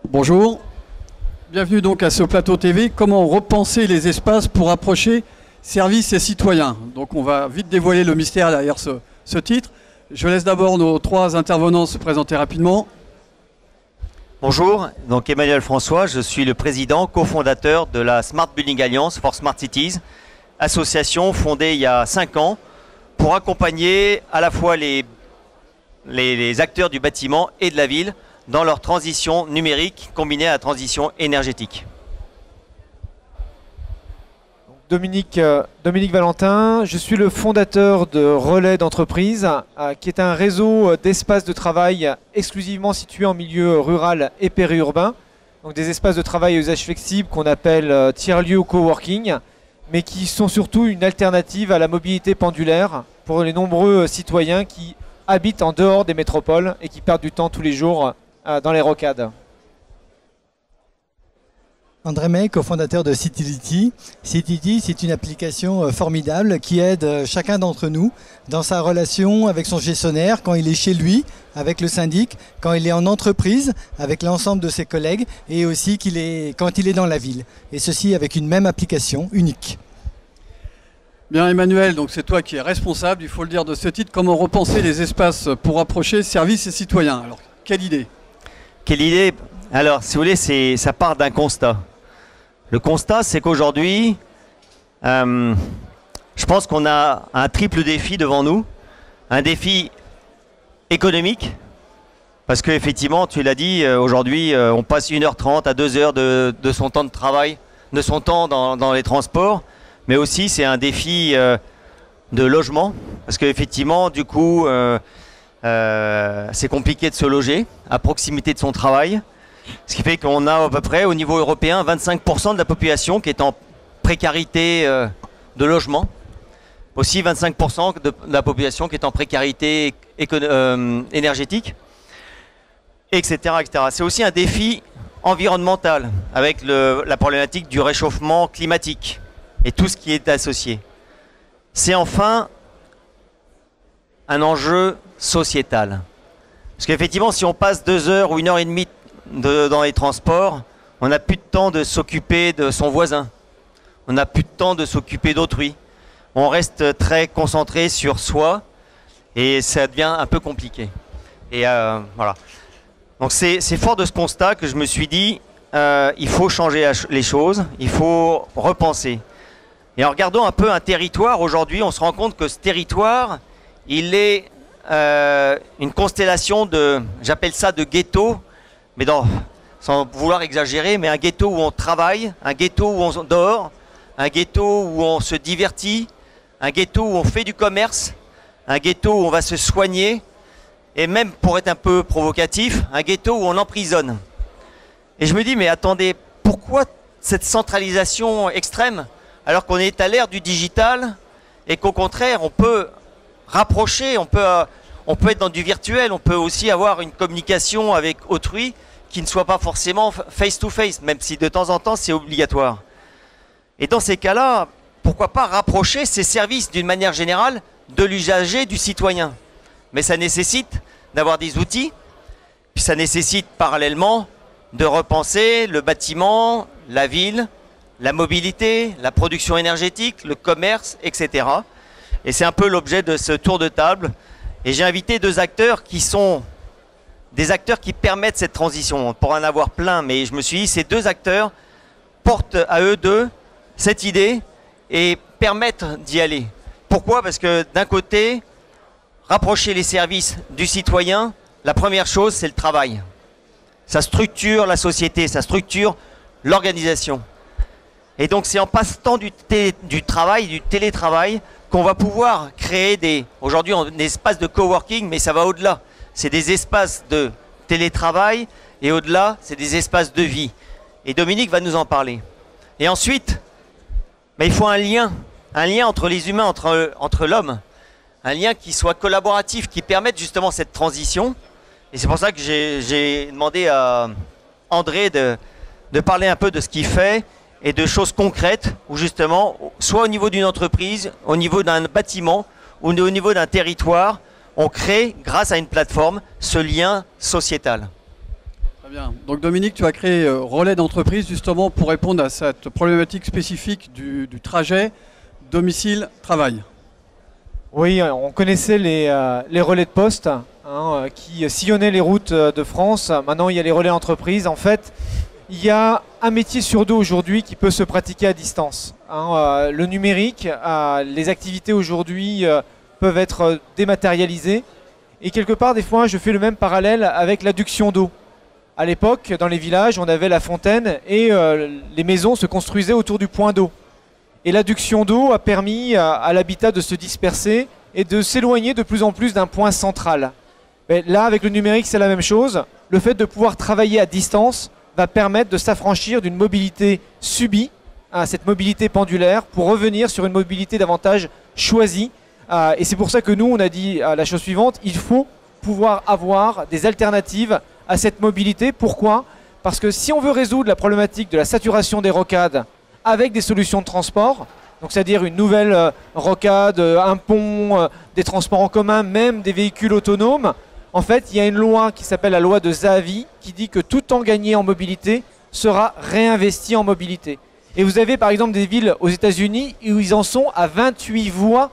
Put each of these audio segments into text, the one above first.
Bonjour, bienvenue donc à ce plateau TV. Comment repenser les espaces pour approcher services et citoyens? Donc on va vite dévoiler le mystère derrière ce titre. Je laisse d'abord nos trois intervenants se présenter rapidement. Bonjour, donc Emmanuel François, je suis le président, cofondateur de la Smart Building Alliance for Smart Cities, association fondée il y a 5 ans pour accompagner à la fois les acteurs du bâtiment et de la ville dans leur transition numérique combinée à la transition énergétique. Dominique Valentin, je suis le fondateur de Relais d'entreprise, qui est un réseau d'espaces de travail exclusivement situés en milieu rural et périurbain. Donc des espaces de travail à usage flexible qu'on appelle tiers-lieux ou coworking, mais qui sont surtout une alternative à la mobilité pendulaire pour les nombreux citoyens qui habitent en dehors des métropoles et qui perdent du temps tous les jours dans les rocades. André May, cofondateur de Citylity. Citylity, c'est une application formidable qui aide chacun d'entre nous dans sa relation avec son gestionnaire, quand il est chez lui, avec le syndic, quand il est en entreprise, avec l'ensemble de ses collègues, et aussi quand il est dans la ville. Et ceci avec une même application unique. Bien Emmanuel, donc c'est toi qui es responsable, il faut le dire, de ce titre. Comment repenser les espaces pour approcher services et citoyens? Alors, quelle idée? Quelle idée? Alors, si vous voulez, ça part d'un constat. Le constat, c'est qu'aujourd'hui, je pense qu'on a un triple défi devant nous. Un défi économique, parce qu'effectivement, tu l'as dit, aujourd'hui, on passe 1h30 à 2 heures de son temps de travail, de son temps dans les transports, mais aussi c'est un défi de logement, parce qu'effectivement, du coup, c'est compliqué de se loger à proximité de son travail. Ce qui fait qu'on a à peu près au niveau européen 25% de la population qui est en précarité de logement. Aussi 25% de la population qui est en précarité énergétique, etc. etc. C'est aussi un défi environnemental avec la problématique du réchauffement climatique et tout ce qui est associé. C'est enfin un enjeu sociétal. Parce qu'effectivement, si on passe 2 heures ou 1h30 dans les transports, on n'a plus de temps de s'occuper de son voisin. On n'a plus de temps de s'occuper d'autrui. On reste très concentré sur soi et ça devient un peu compliqué. Et voilà. Donc c'est fort de ce constat que je me suis dit, il faut changer les choses, il faut repenser. Et en regardant un peu un territoire, aujourd'hui, on se rend compte que ce territoire, il est une constellation de, j'appelle ça de ghettos, mais sans vouloir exagérer, mais un ghetto où on travaille, un ghetto où on dort, un ghetto où on se divertit, un ghetto où on fait du commerce, un ghetto où on va se soigner, et même, pour être un peu provocatif, un ghetto où on emprisonne. Et je me dis, mais attendez, pourquoi cette centralisation extrême, alors qu'on est à l'ère du digital, et qu'au contraire, on peut rapprocher, on peut être dans du virtuel, on peut aussi avoir une communication avec autrui qui ne soit pas forcément face-to-face, même si de temps en temps c'est obligatoire. Et dans ces cas-là, pourquoi pas rapprocher ces services d'une manière générale de l'usager, du citoyen? Mais ça nécessite d'avoir des outils, puis ça nécessite parallèlement de repenser le bâtiment, la ville, la mobilité, la production énergétique, le commerce, etc. Et c'est un peu l'objet de ce tour de table. Et j'ai invité 2 acteurs qui sont des acteurs qui permettent cette transition. On pourrait en avoir plein, mais je me suis dit, ces 2 acteurs portent à eux deux cette idée et permettent d'y aller. Pourquoi? Parce que d'un côté, rapprocher les services du citoyen, la première chose, c'est le travail. Ça structure la société, ça structure l'organisation. Et donc c'est en passant du télétravail, qu'on va pouvoir créer aujourd'hui des espaces de coworking, mais ça va au-delà. C'est des espaces de télétravail et au-delà, c'est des espaces de vie. Et Dominique va nous en parler. Et ensuite, il faut un lien entre les humains, entre l'homme, un lien qui soit collaboratif, qui permette justement cette transition. Et c'est pour ça que j'ai demandé à André de parler un peu de ce qu'il fait et de choses concrètes où justement, soit au niveau d'une entreprise, au niveau d'un bâtiment ou au niveau d'un territoire, on crée, grâce à une plateforme, ce lien sociétal. Très bien. Donc Dominique, tu as créé Relais d'entreprise justement pour répondre à cette problématique spécifique du trajet domicile-travail. Oui, on connaissait les relais de poste qui sillonnaient les routes de France. Maintenant, il y a les relais d'entreprise. En fait, il y a un métier sur deux aujourd'hui qui peut se pratiquer à distance. Le numérique, les activités aujourd'hui peuvent être dématérialisées. Et quelque part, des fois, je fais le même parallèle avec l'adduction d'eau. À l'époque, dans les villages, on avait la fontaine et les maisons se construisaient autour du point d'eau. Et l'adduction d'eau a permis à l'habitat de se disperser et de s'éloigner de plus en plus d'un point central. Mais là, avec le numérique, c'est la même chose. Le fait de pouvoir travailler à distance va permettre de s'affranchir d'une mobilité subie, cette mobilité pendulaire, pour revenir sur une mobilité davantage choisie. Et c'est pour ça que nous, on a dit la chose suivante, il faut pouvoir avoir des alternatives à cette mobilité. Pourquoi ? Parce que si on veut résoudre la problématique de la saturation des rocades avec des solutions de transport, donc c'est-à-dire une nouvelle rocade, un pont, des transports en commun, même des véhicules autonomes, en fait, il y a une loi qui s'appelle la loi de Zahavi qui dit que tout temps gagné en mobilité sera réinvesti en mobilité. Et vous avez par exemple des villes aux États-Unis où ils en sont à 28 voies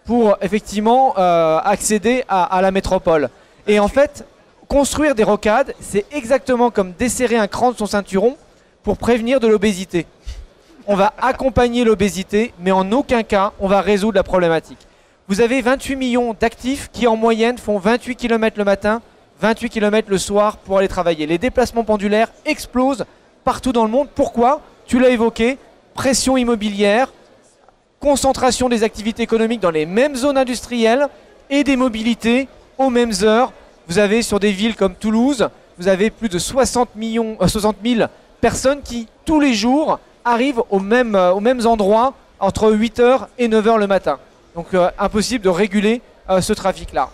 pour effectivement accéder à la métropole. Et en fait, construire des rocades, c'est exactement comme desserrer un cran de son ceinturon pour prévenir de l'obésité. On va accompagner l'obésité, mais en aucun cas, on va résoudre la problématique. Vous avez 28 millions d'actifs qui, en moyenne, font 28 km le matin, 28 km le soir pour aller travailler. Les déplacements pendulaires explosent partout dans le monde. Pourquoi ? Tu l'as évoqué, pression immobilière, concentration des activités économiques dans les mêmes zones industrielles et des mobilités aux mêmes heures. Vous avez sur des villes comme Toulouse, vous avez plus de 60 000 personnes qui, tous les jours, arrivent aux mêmes endroits entre 8h et 9h le matin. Donc impossible de réguler ce trafic-là.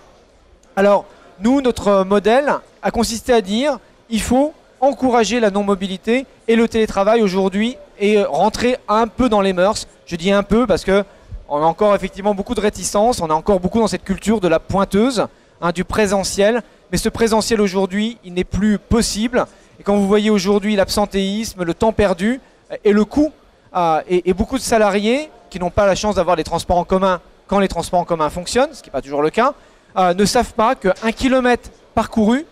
Alors nous, notre modèle a consisté à dire il faut encourager la non-mobilité et le télétravail aujourd'hui et rentrer un peu dans les mœurs. Je dis un peu parce qu'on a encore effectivement beaucoup de réticence, on est encore beaucoup dans cette culture de la pointeuse, du présentiel. Mais ce présentiel aujourd'hui, il n'est plus possible. Et quand vous voyez aujourd'hui l'absentéisme, le temps perdu et le coût, et beaucoup de salariés qui n'ont pas la chance d'avoir les transports en commun quand les transports en commun fonctionnent, ce qui n'est pas toujours le cas, ne savent pas qu'un kilomètre parcouru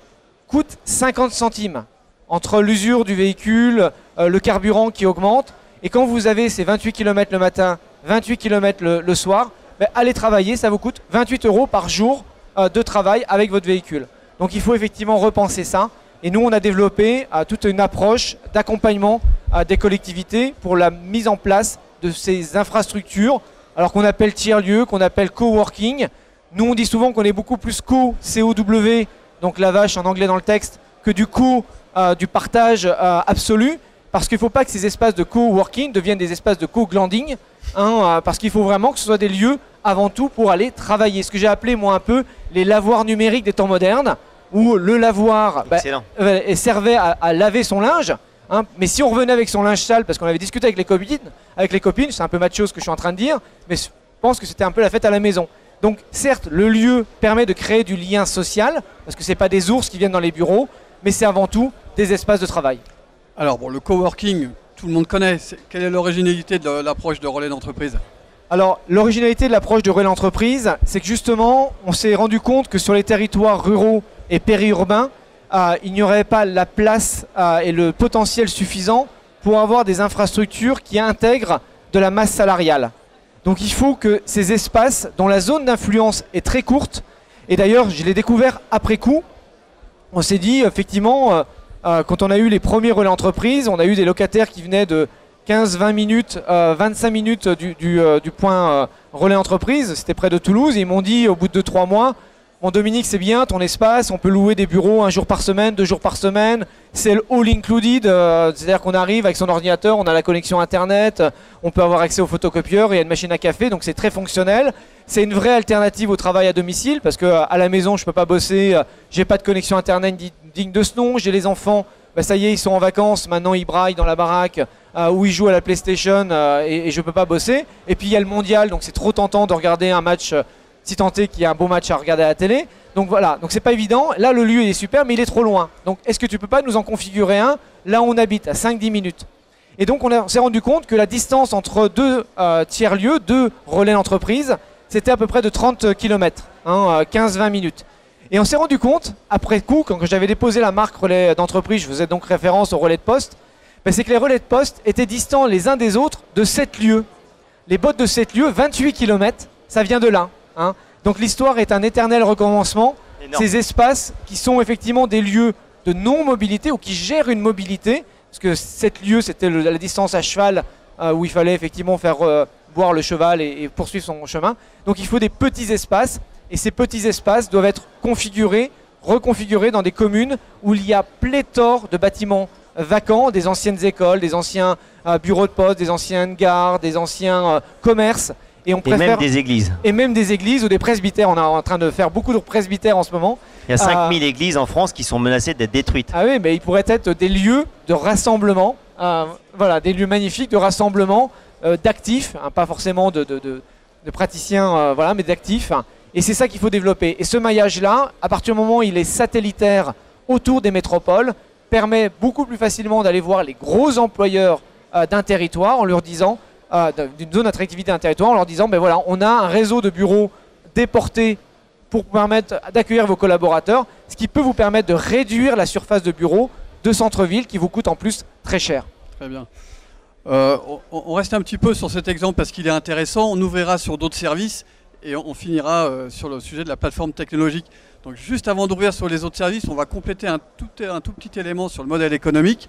coûte 50 centimes entre l'usure du véhicule, le carburant qui augmente. Et quand vous avez ces 28 km le matin, 28 km le soir, aller travailler, ça vous coûte 28 € par jour de travail avec votre véhicule. Donc il faut effectivement repenser ça. Et nous, on a développé toute une approche d'accompagnement des collectivités pour la mise en place de ces infrastructures, alors qu'on appelle tiers-lieux, qu'on appelle coworking. Nous, on dit souvent qu'on est beaucoup plus co-COW, donc la vache en anglais dans le texte, que du partage absolu, parce qu'il ne faut pas que ces espaces de coworking deviennent des espaces de co-glanding, parce qu'il faut vraiment que ce soit des lieux avant tout pour aller travailler. Ce que j'ai appelé moi un peu les lavoirs numériques des temps modernes, où le lavoir servait à laver son linge, mais si on revenait avec son linge sale, parce qu'on avait discuté avec les copines, c'est un peu macho ce que je suis en train de dire, mais je pense que c'était un peu la fête à la maison. Donc certes, le lieu permet de créer du lien social, parce que ce n'est pas des ours qui viennent dans les bureaux, mais c'est avant tout des espaces de travail. Alors bon, le coworking, tout le monde connaît. Quelle est l'originalité de l'approche de Relais d'entreprise ? Alors l'originalité de l'approche de Relais d'entreprise, c'est que justement, on s'est rendu compte que sur les territoires ruraux et périurbains, il n'y aurait pas la place et le potentiel suffisant pour avoir des infrastructures qui intègrent de la masse salariale. Donc il faut que ces espaces dont la zone d'influence est très courte, et d'ailleurs je l'ai découvert après coup, on s'est dit effectivement, quand on a eu les premiers relais entreprises, on a eu des locataires qui venaient de 15-20 minutes, 25 minutes du point relais entreprise, c'était près de Toulouse, et ils m'ont dit au bout de 2-3 mois, bon Dominique, c'est bien ton espace, on peut louer des bureaux 1 jour par semaine, 2 jours par semaine, c'est le all included, c'est-à-dire qu'on arrive avec son ordinateur, on a la connexion internet, on peut avoir accès au photocopieur, il y a une machine à café, donc c'est très fonctionnel. C'est une vraie alternative au travail à domicile, parce qu'à la maison je ne peux pas bosser, j'ai pas de connexion internet digne de ce nom, j'ai les enfants bah, ça y est, ils sont en vacances, maintenant ils braillent dans la baraque ou ils jouent à la PlayStation et je peux pas bosser. Et puis il y a le mondial, donc c'est trop tentant de regarder un match, si tant est qu'il y a un beau match à regarder à la télé. Donc voilà, donc c'est pas évident. Là, le lieu il est super, mais il est trop loin. Donc est-ce que tu peux pas nous en configurer un là où on habite, à 5-10 minutes? Et donc on s'est rendu compte que la distance entre deux tiers-lieux, deux relais d'entreprise, c'était à peu près de 30 km, 15-20 minutes. Et on s'est rendu compte, après coup, quand j'avais déposé la marque relais d'entreprise, je faisais donc référence aux relais de poste, ben c'est que les relais de poste étaient distants les uns des autres de 7 lieux. Les bottes de 7 lieux, 28 km, ça vient de là. Donc l'histoire est un éternel recommencement. Énorme. Ces espaces qui sont effectivement des lieux de non-mobilité ou qui gèrent une mobilité, parce que 7 lieux, c'était la distance à cheval où il fallait effectivement faire boire le cheval et poursuivre son chemin. Donc il faut des petits espaces. Et ces petits espaces doivent être configurés, reconfigurés dans des communes où il y a pléthore de bâtiments vacants, des anciennes écoles, des anciens bureaux de poste, des anciennes gares, des anciens commerces. Et on préfère... même des églises. Et même des églises ou des presbytères. On est en train de faire beaucoup de presbytères en ce moment. Il y a 5000 églises en France qui sont menacées d'être détruites. Ah oui, mais ils pourraient être des lieux de rassemblement. Voilà, des lieux magnifiques de rassemblement d'actifs, pas forcément de praticiens, voilà, mais d'actifs. Et c'est ça qu'il faut développer. Et ce maillage-là, à partir du moment où il est satellitaire autour des métropoles, permet beaucoup plus facilement d'aller voir les gros employeurs d'un territoire en leur disant, d'une zone d'attractivité d'un territoire, en leur disant, ben voilà, on a un réseau de bureaux déportés pour permettre d'accueillir vos collaborateurs, ce qui peut vous permettre de réduire la surface de bureaux de centre-ville qui vous coûte en plus très cher. Très bien. On reste un petit peu sur cet exemple parce qu'il est intéressant. On ouvrira sur d'autres services. Et on finira sur le sujet de la plateforme technologique. Donc juste avant d'ouvrir sur les autres services, on va compléter un tout petit élément sur le modèle économique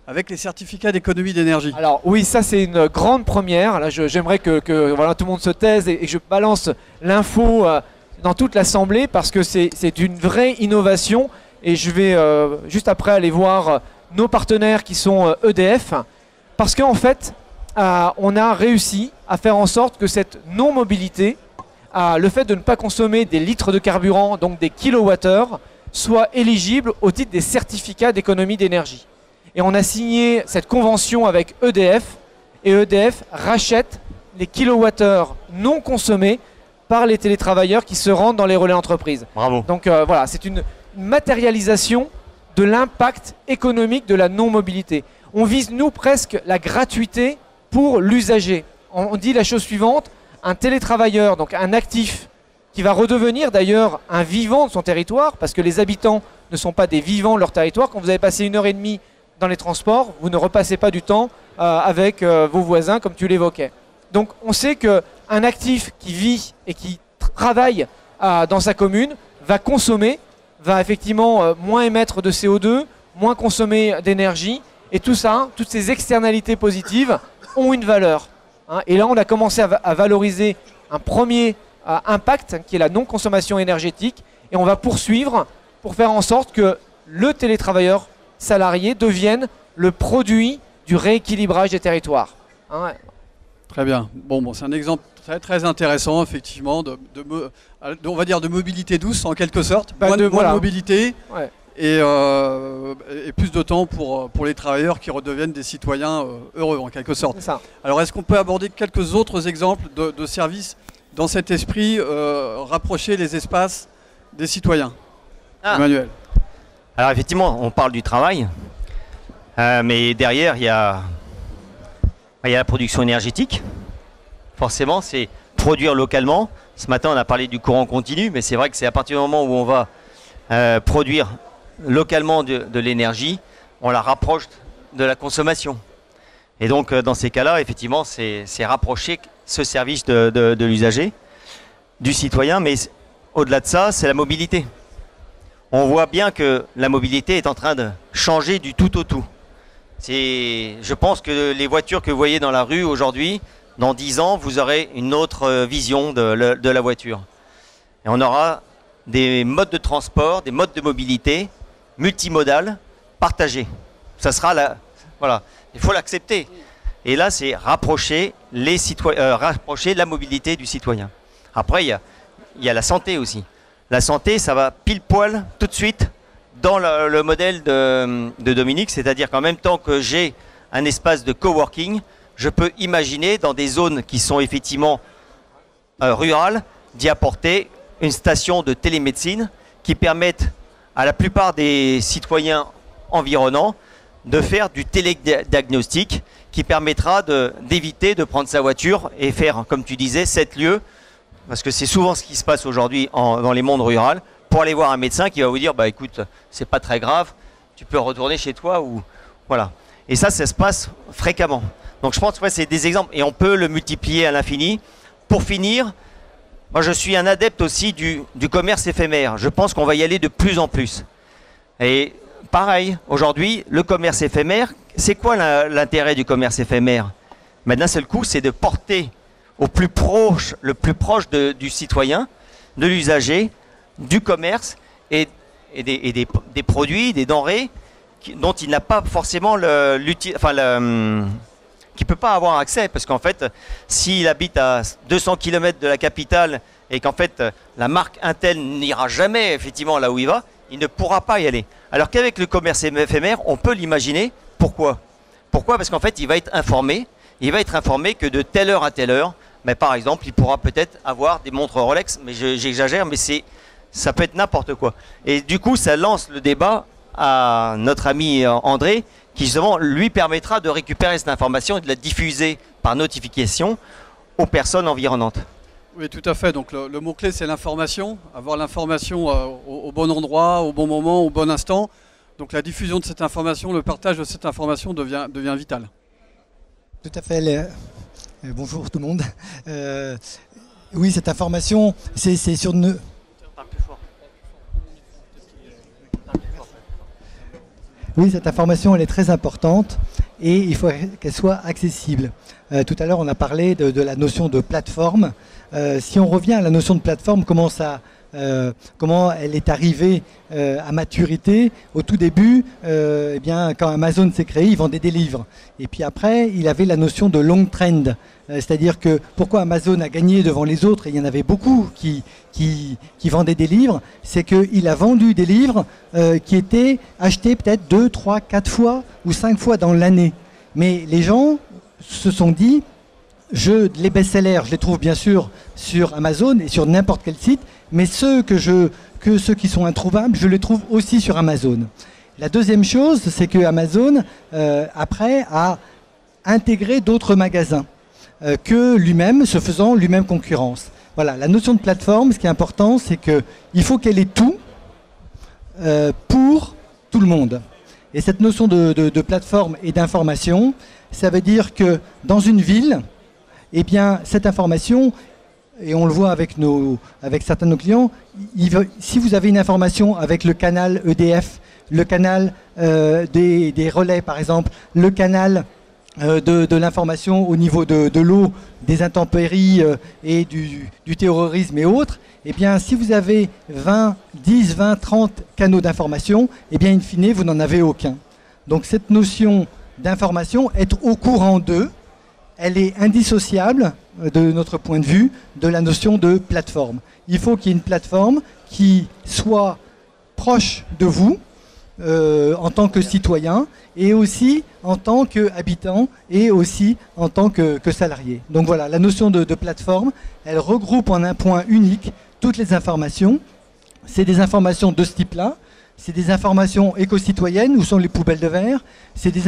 avec les certificats d'économie d'énergie. Alors oui, ça c'est une grande première. Là, j'aimerais que voilà, tout le monde se taise et que je balance l'info dans toute l'assemblée parce que c'est une vraie innovation. Et je vais juste après aller voir nos partenaires qui sont EDF. Parce qu'en fait, on a réussi à faire en sorte que cette non-mobilité, le fait de ne pas consommer des litres de carburant, donc des kilowattheures, soit éligible au titre des certificats d'économie d'énergie. Et on a signé cette convention avec EDF, et EDF rachète les kilowattheures non consommés par les télétravailleurs qui se rendent dans les relais entreprises. Bravo. Donc voilà, c'est une matérialisation de l'impact économique de la non-mobilité. On vise, nous, presque la gratuité pour l'usager. On dit la chose suivante, un télétravailleur, donc un actif, qui va redevenir d'ailleurs un vivant de son territoire, parce que les habitants ne sont pas des vivants de leur territoire. Quand vous avez passé 1h30 dans les transports, vous ne repassez pas du temps avec vos voisins, comme tu l'évoquais. Donc on sait qu'un actif qui vit et qui travaille dans sa commune va consommer, va effectivement moins émettre de CO2, moins consommer d'énergie, et tout ça, toutes ces externalités positives ont une valeur. Et là, on a commencé à valoriser un premier impact, qui est la non-consommation énergétique, et on va poursuivre pour faire en sorte que le télétravailleur salarié devienne le produit du rééquilibrage des territoires. Très bien. Bon, c'est un exemple très intéressant, effectivement, on va dire de mobilité douce, en quelque sorte. Moins de mobilité. Ouais. Et plus de temps pour les travailleurs qui redeviennent des citoyens heureux en quelque sorte. Ça. Alors est-ce qu'on peut aborder quelques autres exemples de services dans cet esprit, rapprocher les espaces des citoyens? Emmanuel. Alors effectivement, on parle du travail, mais derrière il y a la production énergétique. Forcément, c'est produire localement. Ce matin on a parlé du courant continu, mais c'est vrai que c'est à partir du moment où on va produire localement de l'énergie, on la rapproche de la consommation. Et donc dans ces cas-là, effectivement, c'est rapprocher ce service de l'usager, du citoyen, mais au-delà de ça, c'est la mobilité. On voit bien que la mobilité est en train de changer du tout au tout. Je pense que les voitures que vous voyez dans la rue aujourd'hui, dans 10 ans, vous aurez une autre vision de la voiture. Et on aura des modes de transport, des modes de mobilité multimodales, partagés. Ça sera voilà, il faut l'accepter. Et là, c'est rapprocher la mobilité du citoyen. Après, il y a la santé aussi. La santé, ça va pile poil, tout de suite, dans le modèle de Dominique, c'est-à-dire qu'en même temps que j'ai un espace de coworking, je peux imaginer dans des zones qui sont effectivement rurales d'y apporter une station de télémédecine qui permette à la plupart des citoyens environnants de faire du télédiagnostic qui permettra d'éviter de prendre sa voiture et faire, comme tu disais, 7 lieues, parce que c'est souvent ce qui se passe aujourd'hui dans les mondes ruraux, pour aller voir un médecin qui va vous dire, bah écoute, c'est pas très grave, tu peux retourner chez toi, ou voilà. Et ça se passe fréquemment. Donc je pense que c'est des exemples, et on peut le multiplier à l'infini. Pour finir, moi je suis un adepte aussi du commerce éphémère. Je pense qu'on va y aller de plus en plus. Et pareil, aujourd'hui, le commerce éphémère, c'est quoi l'intérêt du commerce éphémère? Mais d'un seul coup, c'est de porter au plus proche, le plus proche du citoyen, de l'usager, du commerce et des produits, des denrées dont il n'a pas forcément qui ne peut pas avoir accès. Parce qu'en fait, s'il habite à 200 km de la capitale et qu'en fait, la marque Intel n'ira jamais effectivement là où il va, il ne pourra pas y aller. Alors qu'avec le commerce éphémère, on peut l'imaginer. Pourquoi? Pourquoi? Parce qu'en fait, il va être informé. Il va être informé que de telle heure à telle heure, mais par exemple, il pourra peut-être avoir des montres Rolex, mais j'exagère, mais ça peut être n'importe quoi. Et du coup, ça lance le débat à notre ami André, qui justement lui permettra de récupérer cette information et de la diffuser par notification aux personnes environnantes. Oui, tout à fait. Donc le mot-clé, c'est l'information. Avoir l'information au bon endroit, au bon moment, au bon instant. Donc la diffusion de cette information, le partage de cette information devient vital. Tout à fait. Bonjour tout le monde. Oui, cette information, c'est sur nous. Oui, cette information, elle est très importante et il faut qu'elle soit accessible. Tout à l'heure, on a parlé de la notion de plateforme. Si on revient à la notion de plateforme, comment elle est arrivée à maturité. Au tout début, eh bien, quand Amazon s'est créé, il vendait des livres. Et puis après, il avait la notion de long trend. C'est-à-dire que pourquoi Amazon a gagné devant les autres, et il y en avait beaucoup qui vendaient des livres, c'est qu'il a vendu des livres qui étaient achetés peut-être 2, 3, 4 fois ou 5 fois dans l'année. Mais les gens se sont dit, les best-sellers, je les trouve bien sûr sur Amazon et sur n'importe quel site, mais ceux qui sont introuvables, je les trouve aussi sur Amazon. La deuxième chose, c'est que Amazon, après, a intégré d'autres magasins que lui-même, se faisant lui-même concurrence. Voilà, la notion de plateforme, ce qui est important, c'est qu'il faut qu'elle ait tout pour tout le monde. Et cette notion de plateforme et d'information, ça veut dire que dans une ville, eh bien, cette information, et on le voit avec certains de nos clients, si vous avez une information avec le canal EDF, le canal des relais par exemple, le canal de l'information au niveau de l'eau, des intempéries et du terrorisme et autres, eh bien, si vous avez 10, 20, 30 canaux d'information, eh bien, in fine, vous n'en avez aucun. Donc cette notion d'information, être au courant d'eux, elle est indissociable, de notre point de vue, de la notion de plateforme. Il faut qu'il y ait une plateforme qui soit proche de vous, en tant que citoyen, et aussi en tant qu'habitant, et aussi en tant que salarié. Donc voilà, la notion de plateforme, elle regroupe en un point unique toutes les informations. C'est des informations de ce type-là, c'est des informations éco-citoyennes, où sont les poubelles de verre, c'est des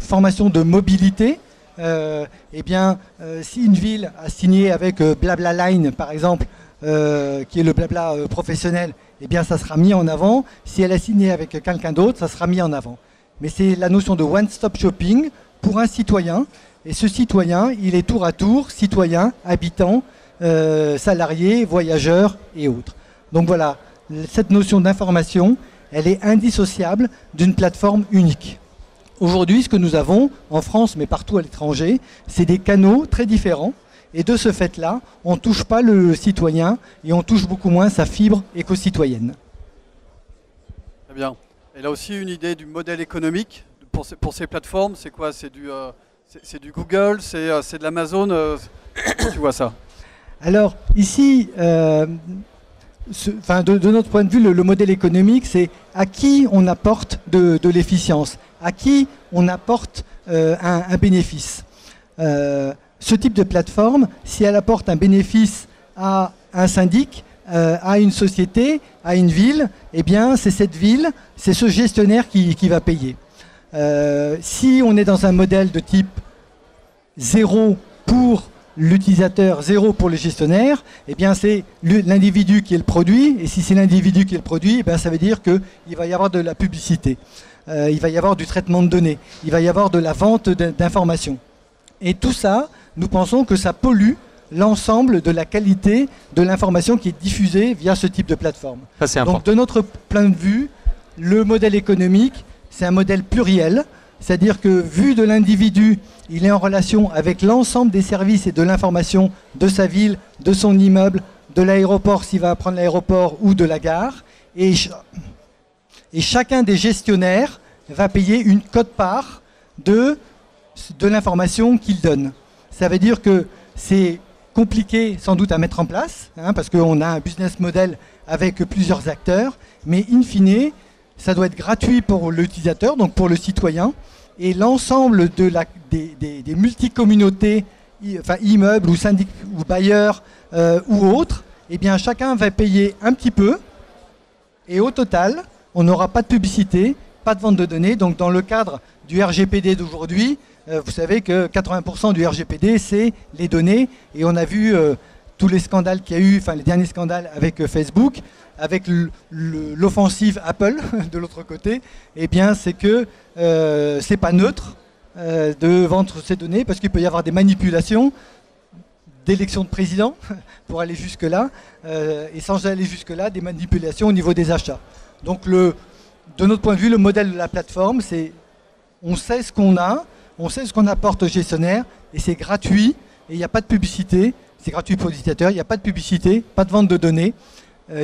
informations de mobilité. Eh bien, si une ville a signé avec Blabla Line, par exemple, qui est le blabla professionnel, eh bien, ça sera mis en avant. Si elle a signé avec quelqu'un d'autre, ça sera mis en avant. Mais c'est la notion de one-stop shopping pour un citoyen. Et ce citoyen, il est tour à tour, citoyen, habitant, salarié, voyageur et autres. Donc voilà, cette notion d'information, elle est indissociable d'une plateforme unique. Aujourd'hui, ce que nous avons en France, mais partout à l'étranger, c'est des canaux très différents. Et de ce fait-là, on ne touche pas le citoyen et on touche beaucoup moins sa fibre éco-citoyenne. Très bien. Et là aussi, une idée du modèle économique pour ces plateformes, c'est quoi? C'est du Google, c'est de l'Amazon. Comment tu vois ça? Alors, ici, de notre point de vue, le modèle économique, c'est à qui on apporte de l'efficience, à qui on apporte un bénéfice. Ce type de plateforme, si elle apporte un bénéfice à un syndic, à une société, à une ville, eh bien c'est cette ville, c'est ce gestionnaire qui va payer. Si on est dans un modèle de type 0 pour l'utilisateur, 0 pour le gestionnaire, eh bien c'est l'individu qui est le produit, et si c'est l'individu qui est le produit, eh bien ça veut dire qu'il va y avoir de la publicité, il va y avoir du traitement de données, il va y avoir de la vente d'informations. Et tout ça, nous pensons que ça pollue l'ensemble de la qualité de l'information qui est diffusée via ce type de plateforme. Ça, c'est important. Donc de notre point de vue, le modèle économique, c'est un modèle pluriel, c'est-à-dire que vu de l'individu, il est en relation avec l'ensemble des services et de l'information de sa ville, de son immeuble, de l'aéroport s'il va prendre l'aéroport ou de la gare. Et chacun des gestionnaires va payer une quote-part de l'information qu'il donne. Ça veut dire que c'est compliqué sans doute à mettre en place, parce qu'on a un business model avec plusieurs acteurs, mais in fine, ça doit être gratuit pour l'utilisateur, donc pour le citoyen, et l'ensemble des multicommunautés, enfin immeubles ou syndics ou bailleurs ou autres, eh bien chacun va payer un petit peu, et au total, on n'aura pas de publicité, pas de vente de données. Donc dans le cadre du RGPD d'aujourd'hui, vous savez que 80% du RGPD, c'est les données, et on a vu tous les scandales qu'il y a eu, enfin les derniers scandales avec Facebook, avec l'offensive Apple de l'autre côté, eh bien c'est que c'est pas neutre de vendre ces données, parce qu'il peut y avoir des manipulations d'élection de président pour aller jusque-là, et sans aller jusque-là, des manipulations au niveau des achats. Donc de notre point de vue, le modèle de la plateforme, c'est on sait ce qu'on a, on sait ce qu'on apporte au gestionnaire, et c'est gratuit, et il n'y a pas de publicité, c'est gratuit pour l'utilisateur, il n'y a pas de publicité, pas de vente de données,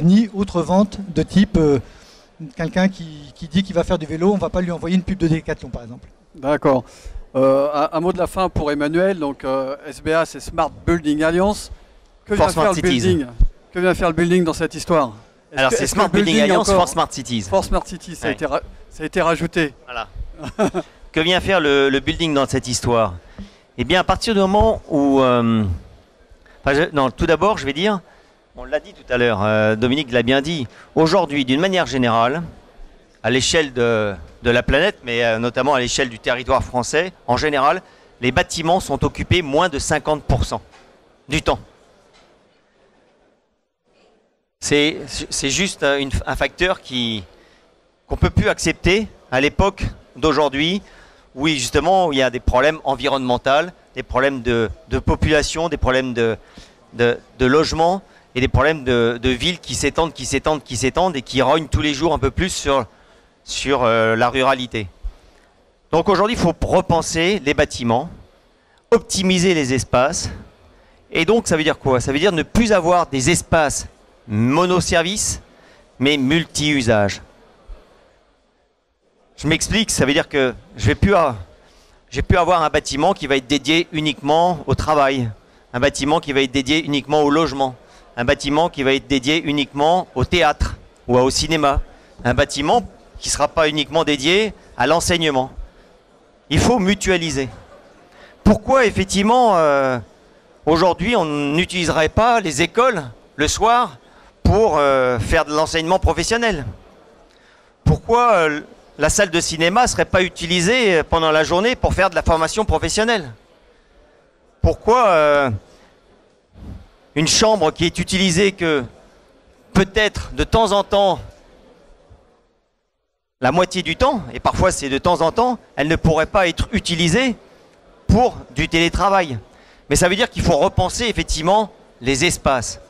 ni autre vente de type quelqu'un qui dit qu'il va faire du vélo, on ne va pas lui envoyer une pub de Decathlon par exemple. D'accord. Un mot de la fin pour Emmanuel. Donc SBA, c'est Smart Building Alliance. Que vient faire le building ? Que vient faire le building dans cette histoire ? Alors c'est Smart Building Alliance for Smart Cities. For Smart Cities, ça a été rajouté. Voilà. Que vient faire le building dans cette histoire ? Eh bien, à partir du moment où... non, tout d'abord, je vais dire, on l'a dit tout à l'heure, Dominique l'a bien dit, aujourd'hui, d'une manière générale, à l'échelle de la planète, mais notamment à l'échelle du territoire français, en général, les bâtiments sont occupés moins de 50% du temps. C'est juste un facteur qu'on ne peut plus accepter à l'époque d'aujourd'hui, où justement il y a des problèmes environnementaux, des problèmes de population, des problèmes de logement et des problèmes de villes qui s'étendent et qui rognent tous les jours un peu plus sur la ruralité. Donc aujourd'hui, il faut repenser les bâtiments, optimiser les espaces. Et donc, ça veut dire quoi? Ça veut dire ne plus avoir des espaces monoservices, mais multi-usages. Je m'explique, ça veut dire que je vais plus avoir un bâtiment qui va être dédié uniquement au travail, un bâtiment qui va être dédié uniquement au logement, un bâtiment qui va être dédié uniquement au théâtre ou au cinéma, un bâtiment qui ne sera pas uniquement dédié à l'enseignement. Il faut mutualiser. Pourquoi effectivement aujourd'hui on n'utiliserait pas les écoles le soir pour faire de l'enseignement professionnel? Pourquoi la salle de cinéma ne serait pas utilisée pendant la journée pour faire de la formation professionnelle? Pourquoi une chambre qui est utilisée que peut-être de temps en temps, la moitié du temps, et parfois c'est de temps en temps, elle ne pourrait pas être utilisée pour du télétravail? Mais ça veut dire qu'il faut repenser effectivement les espaces.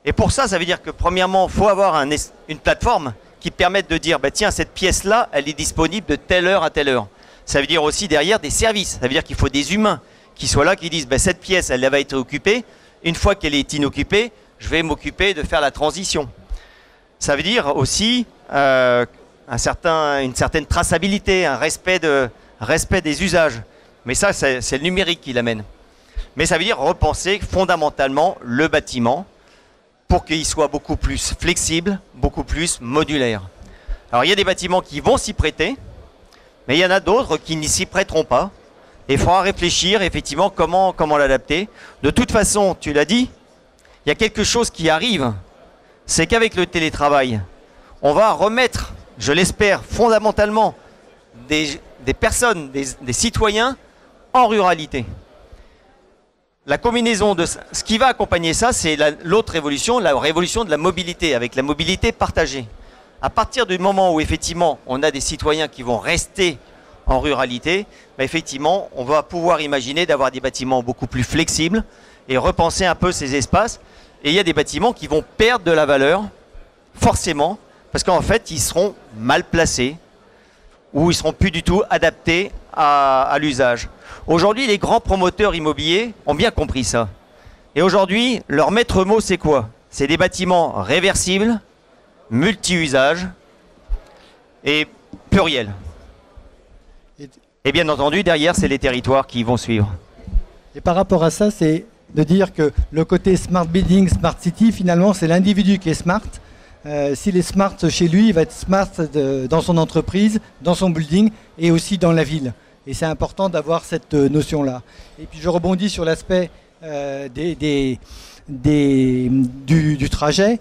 Et pour ça, ça veut dire que premièrement, il faut avoir une plateforme qui permette de dire, bah, tiens, cette pièce-là, elle est disponible de telle heure à telle heure. Ça veut dire aussi derrière des services. Ça veut dire qu'il faut des humains qui soient là, qui disent, bah, cette pièce, elle va être occupée. Une fois qu'elle est inoccupée, je vais m'occuper de faire la transition. Ça veut dire aussi une certaine traçabilité, un respect des usages. Mais ça, c'est le numérique qui l'amène. Mais ça veut dire repenser fondamentalement le bâtiment pour qu'il soit beaucoup plus flexible, beaucoup plus modulaire. Alors il y a des bâtiments qui vont s'y prêter, mais il y en a d'autres qui n'y s'y prêteront pas. Et il faudra réfléchir effectivement comment l'adapter. De toute façon, tu l'as dit, il y a quelque chose qui arrive, c'est qu'avec le télétravail, on va remettre, je l'espère, fondamentalement des personnes, des citoyens en ruralité. La combinaison de ce qui va accompagner ça, c'est l'autre révolution, la révolution de la mobilité, avec la mobilité partagée. À partir du moment où effectivement on a des citoyens qui vont rester en ruralité, bah effectivement on va pouvoir imaginer d'avoir des bâtiments beaucoup plus flexibles et repenser un peu ces espaces. Et il y a des bâtiments qui vont perdre de la valeur, forcément, parce qu'en fait ils seront mal placés ou ils seront plus du tout adaptés à l'usage. Aujourd'hui, les grands promoteurs immobiliers ont bien compris ça. Et aujourd'hui, leur maître mot, c'est quoi? C'est des bâtiments réversibles, multi-usages et pluriels. Et bien entendu, derrière, c'est les territoires qui vont suivre. Et par rapport à ça, c'est de dire que le côté smart building, smart city, finalement, c'est l'individu qui est smart. S'il est smart chez lui, il va être smart dans son entreprise, dans son building et aussi dans la ville. Et c'est important d'avoir cette notion-là. Et puis je rebondis sur l'aspect du trajet.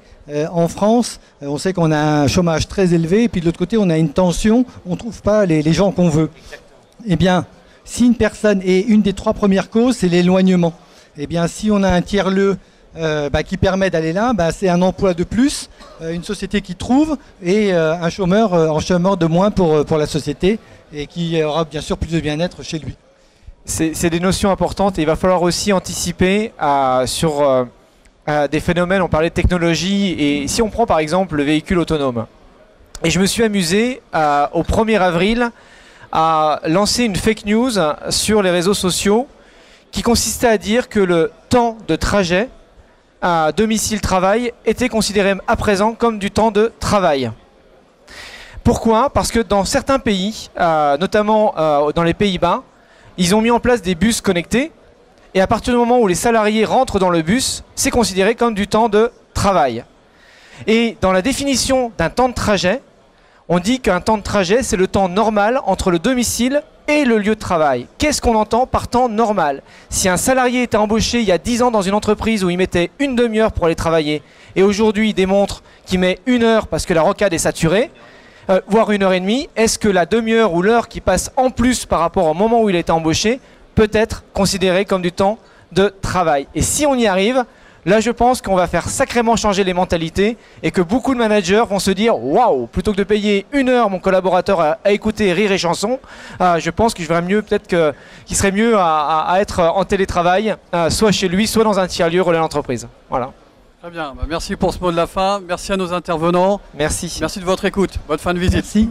En France, on sait qu'on a un chômage très élevé, et puis de l'autre côté, on a une tension, on ne trouve pas les gens qu'on veut. Eh bien, si une personne, et une des 3 premières causes, c'est l'éloignement. Eh bien, si on a un tiers-lieu qui permet d'aller là, c'est un emploi de plus, une société qui trouve, et un chômeur de moins pour la société, et qui aura bien sûr plus de bien-être chez lui. C'est des notions importantes, et il va falloir aussi anticiper sur des phénomènes. On parlait de technologie, et si on prend par exemple le véhicule autonome, et je me suis amusé au 1er avril à lancer une fake news sur les réseaux sociaux qui consistait à dire que le temps de trajet à domicile-travail était considéré à présent comme du temps de travail. Pourquoi? Parce que dans certains pays, notamment dans les Pays-Bas, ils ont mis en place des bus connectés, et à partir du moment où les salariés rentrent dans le bus, c'est considéré comme du temps de travail. Et dans la définition d'un temps de trajet, on dit qu'un temps de trajet, c'est le temps normal entre le domicile et le lieu de travail. Qu'est-ce qu'on entend par temps normal? Si un salarié était embauché il y a 10 ans dans une entreprise où il mettait une demi-heure pour aller travailler, et aujourd'hui il démontre qu'il met 1 heure parce que la rocade est saturée, voire 1h30, est-ce que la demi-heure ou l'heure qui passe en plus par rapport au moment où il a été embauché peut être considérée comme du temps de travail? Et si on y arrive, là je pense qu'on va faire sacrément changer les mentalités, et que beaucoup de managers vont se dire waouh, plutôt que de payer 1 heure mon collaborateur à écouter rire et chanson, je pense que je verrais mieux, peut-être qu'il serait mieux à être en télétravail, soit chez lui, soit dans un tiers-lieu relais d'entreprise. Voilà. Très bien, merci pour ce mot de la fin, merci à nos intervenants. Merci. Merci de votre écoute, bonne fin de visite. Merci.